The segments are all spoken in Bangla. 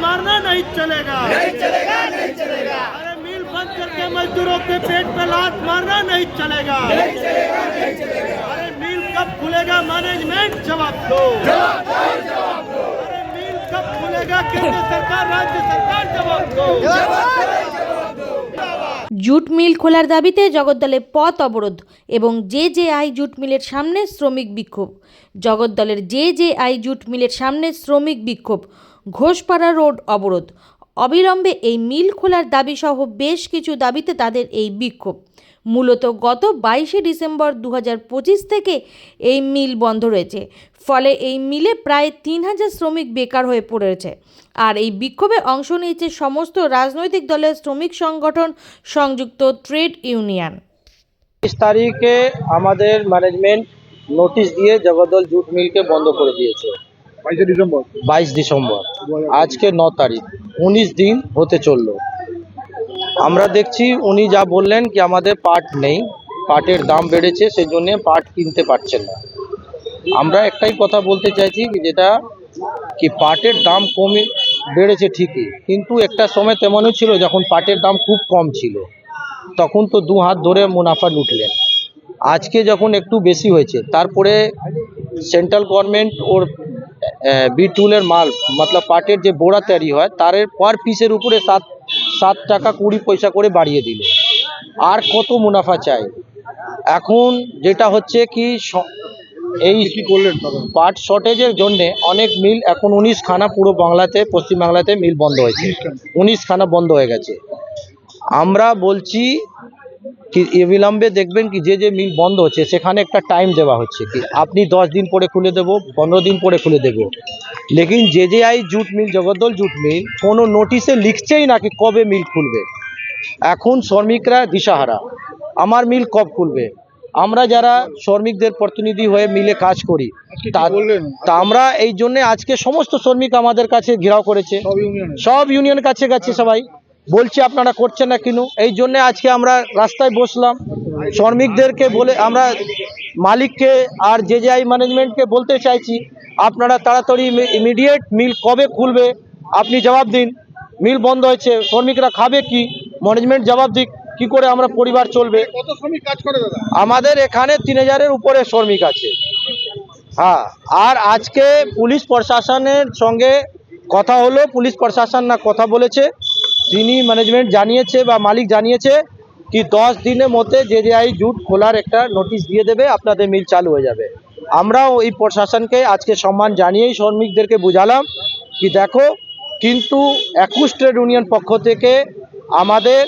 मारना नहीं चलेगा, नहीं चलेगा, नहीं चलेगा, अरे मिल बंद करके मजदूरों के पेट पे लात मारना नहीं चलेगा, नहीं चलेगा, नहीं चलेगा, अरे मिल कब खुलेगा मैनेजमेंट जवाब दो, जवाब दो, जवाब दो, अरे मिल कब खुलेगा केंद्र सरकार राज्य सरकार जवाब दो, जवाब दो, जवाब दो। জুট মিল খোলার দাবিতে জগদ্দলে পথ অবরোধ এবং জেজেআই জুট মিলের সামনে শ্রমিক বিক্ষোভ। জগদ্দলের জেজেআই জুট মিলের সামনে শ্রমিক বিক্ষোভ, ঘোষপাড়া রোড অবরোধ। অবিলম্বে এই মিল খোলার দাবিসহ বেশ কিছু দাবিতে তাদের এই বিক্ষোভ। মূলত গত 22শে ডিসেম্বর 2025 থেকে এই মিল বন্ধ রয়েছে, ফলে এই মিলে প্রায় 3000 শ্রমিক বেকার হয়ে পড়েছে। আর এই বিক্ষোভে অংশ নিয়েছে সমস্ত রাজনৈতিক দলের শ্রমিক সংগঠন, সংযুক্ত ট্রেড ইউনিয়ন। 23 তারিখে আমাদের ম্যানেজমেন্ট নোটিশ দিয়ে জগদ্দল জুট মিলকে বন্ধ করে দিয়েছে। 22 ডিসেম্বর আজকে 9 তারিখ, 19 দিন হতে চললো। আমরা দেখছি উনি যা বললেন কি আমাদের পাট নেই, পাটের দাম বেড়েছে, সেই জন্য পাট কিনতে পারছেন না। আমরা একটাই কথা বলতে চাইছি কি যেটা কি পাটের দাম কমে বেড়েছে ঠিকই, কিন্তু একটা সময় তেমনই ছিল যখন পাটের দাম খুব কম ছিল, তখন তো দু হাত ধরে মুনাফা লুটলেন। আজকে যখন একটু বেশি হয়েছে, তারপরে সেন্ট্রাল গভর্নমেন্ট ওর বিটুলের মাল মতলব পাটের যে বোড়া তৈরি হয় তার পার পিসের উপরে 7 টাকা 20 পয়সা করে বাড়িয়ে দিল। আর কত মুনাফা চাই? এখন যেটা হচ্ছে কি এই পাট শর্টেজের জন্য অনেক মিল এখন 19 খানা পুরো বাংলাতে, পশ্চিমবাংলাতে মিল বন্ধ হয়েছে, 19 খানা বন্ধ হয়ে গেছে। আমরা বলছি কি অবিলম্বে দেখবেন কি যে মিল বন্ধ হচ্ছে সেখানে একটা টাইম দেওয়া হচ্ছে কি আপনি 10 দিন পরে খুলে দেবো, 15 দিন পরে খুলে দেবো, লেকিন জেজেআই জুট মিল, জগদ্দল জুট মিল কোনো নোটিশে লিখছেই না কি কবে মিল খুলবে। এখন শ্রমিকরা দিশাহারা, আমার মিল কব খুলবে। আমরা যারা শ্রমিকদের প্রতিনিধি হয়ে মিলে কাজ করি তা আমরা এই জন্যে আজকে সমস্ত শ্রমিক আমাদের কাছে ঘেরাও করেছে, সব ইউনিয়ন কাছে গেছে, সবাই বলছে আপনারা করছেন না কেন। এই জন্যে আজকে আমরা রাস্তায় বসলাম। শ্রমিকদেরকে বলে আমরা মালিককে আর জেজেআই ম্যানেজমেন্টকে বলতে চাইছি আপনারা তাড়াতাড়ি ইমিডিয়েট মিল কবে খুলবে আপনি জবাব দিন। মিল বন্ধ হয়েছে, শ্রমিকরা খাবে কি? ম্যানেজমেন্ট জবাব দিক, কি করে আমরা পরিবার চলবে। কত শ্রমিক কাজ করে দাদা? আমাদের এখানে 3000-এর উপরে শ্রমিক আছে। হ্যাঁ, আর আজকে পুলিশ প্রশাসনের সঙ্গে কথা হলো, পুলিশ প্রশাসন না কথা বলেছে, তিনি ম্যানেজমেন্ট জানিয়েছে বা মালিক জানিয়েছে কি 10 দিনের মধ্যে জেজেআই জুট খোলার একটা নোটিশ দিয়ে দেবে, আপনাদের মিল চালু হয়ে যাবে। আমরাও এই প্রশাসনকে আজকে সম্মান জানিয়েই শ্রমিকদেরকে বুঝালাম কি দেখো, কিন্তু 21 ট্রেড ইউনিয়ন পক্ষ থেকে আমাদের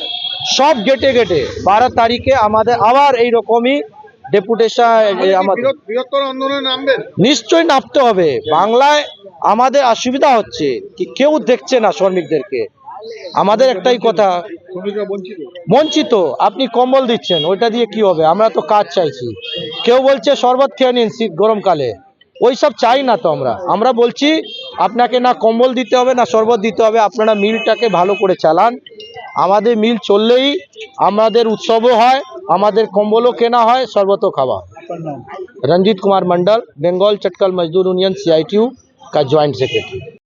সব গেটে গেটে 12 তারিখে আমাদের আবার এইরকমই ডেপুটেশন বৃহত্তর আন্দোলনে নামবেন? নিশ্চয়ই নামতে হবে। বাংলায় আমাদের অসুবিধা হচ্ছে কি কেউ দেখছে না শ্রমিকদেরকে। আমাদের একটাই কথা, শ্রমিকরা বঞ্চিত। আপনি কম্বল দিচ্ছেন, ওইটা দিয়ে কি হবে? আমরা তো কাজ চাইছি। কেউ বলছে শরবত খেয়ে নিন শীত গরমকালে, ওই সব চাই না তো। আমরা বলছি আপনাকে না কম্বল দিতে হবে না শরবত দিতে হবে, আপনারা মিলটাকে ভালো করে চালান। আমাদের মিল চললেই আমাদের উৎসবও হয়, আমাদের কম্বলও কেনা হয়, শরবতও খাওয়া। रंजीत कुमार मंडल, बंगाल चटकल मजदूर यूनियन CITU का ज्वाइंट सेक्रेटरी।